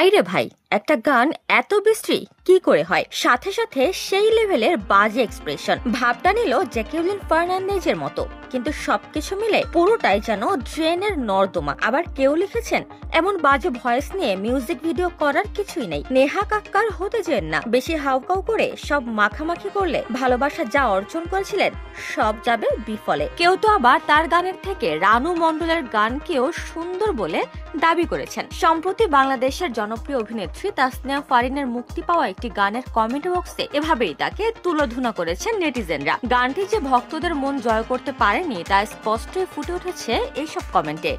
হাইরে ভাই, একটা গান এত বিশ্রী কি করে হয়? সাথে সাথে সেই লেভেলের বাজে এক্সপ্রেশন, ভাবটা নিল জ্যাকুলিন ফার্নান্দেজের মতো, কিন্তু সবকিছু মিলে পুরোটাই যেন ড্রেনের নর্দমা। আবার কেউ লিখেছেন, এমন বাজে ভয়েস নিয়ে মিউজিক ভিডিও করার কিছুই নেই, নেহা কাক্কার হতে যেন না, বেশি হাউকাউ করে সব মাখামাখি করলে ভালোবাসা যা অর্জন করেছিলেন সব যাবে বিফলে। কেউ তো আবার তার গানের থেকে রানু মণ্ডলের গানকেও সুন্দর বলে দাবি করেছেন। সম্প্রতি বাংলাদেশের জনপ্রিয় অভিনেত্রী তাসনিয়া ফারিনের মুক্তি পাওয়া একটি গানের কমেন্ট বক্সে এভাবেই তাকে তুলোধুনা করেছেন নেটিজেনরা। গানটি যে ভক্তদের মন জয় করতে পারেনি তা স্পষ্টই ফুটে উঠেছে এইসব কমেন্টে।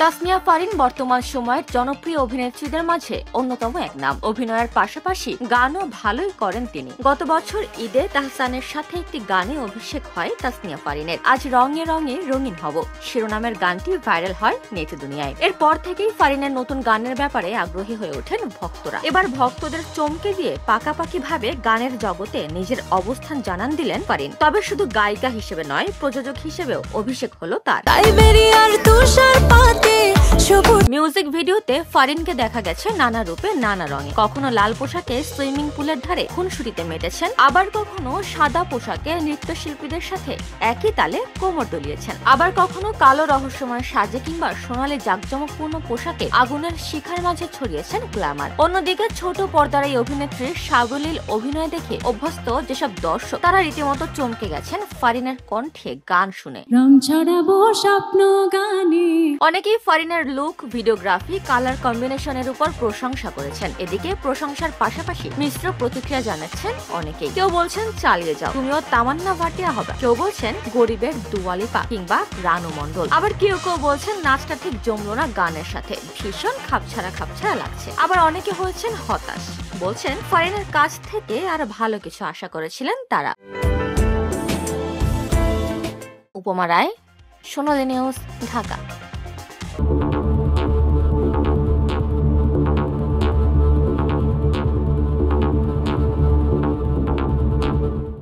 তাসনিয়া ফারিন বর্তমান সময়ের জনপ্রিয় অভিনেত্রীদের মাঝে অন্যতম এক নাম। অভিনয়ের পাশাপাশি গানও ভালোই করেন তিনি। গত বছর ঈদে তাহসানের সাথে একটি গানে অভিষেক হয় তাসনিয়া ফারিনের। আজ রঙে রঙে রঙিন হব শিরোনামের গানটি ভাইরাল হয় নেট দুনিয়ায়। এরপর থেকেই ফারিনের নতুন গানের ব্যাপারে আগ্রহী হয়ে ওঠেন ভক্তরা। এবার ভক্তদের চমকে দিয়ে পাকাপাকি ভাবে গানের জগতে নিজের অবস্থান জানান দিলেন ফারিন। তবে শুধু গায়িকা হিসেবে নয়, প্রযোজক হিসেবেও অভিষেক হলো তার। মিউজিক ভিডিওতে ফারিনকে দেখা গেছে নানা রূপে নানা রঙে। কখনো লাল পোশাকে সুইমিং পুলের ধারে খুনসুটিতে মেতেছেন, আবার কখনো সাদা পোশাকে নৃত্যশিল্পীদের সাথে একই তালে কোমর দলিয়েছেন, আবার কখনো কালো রহস্যময় সাজে কিংবা সোনালী জাঁকজমকপূর্ণ পোশাকে আগুনের শিখার মাঝে ছড়িয়েছেন গ্ল্যামার। অন্যদিকে ছোট পর্দার এই অভিনেত্রীর সাবলীল অভিনয় দেখে অভ্যস্ত যেসব দর্শক, তারা রীতিমতো চমকে গেছেন ফারিনের কণ্ঠে গান শুনে। অনেকেই ফারিনের লুক, ভিডিওগ্রাফি, কালার কম্বিনেশনের উপর প্রশংসা করেছেন। এদিকে প্রশংসার পাশাপাশি মিশ্র প্রতিক্রিয়া জানাচ্ছেন অনেকেই। কেউ বলছেন চালিয়ে যাও, তুমিও তামান্না ভাটিয়া হবে। কেউ বলছেন গরিবের দুয়া লিপা কিংবা রানু মণ্ডল। আবার কেউ কেউ বলছেন নাচটা ঠিক জমলো না গানের সাথে, ভীষণ খাপছাড়া খাপছাড়া লাগছে। আবার অনেকে হয়েছেন হতাশ, বলছেন ফারিনের কাছ থেকে আর ভালো কিছু আশা করেছিলেন তারা। উপমা রায়, সোনালী নিউজ, ঢাকা।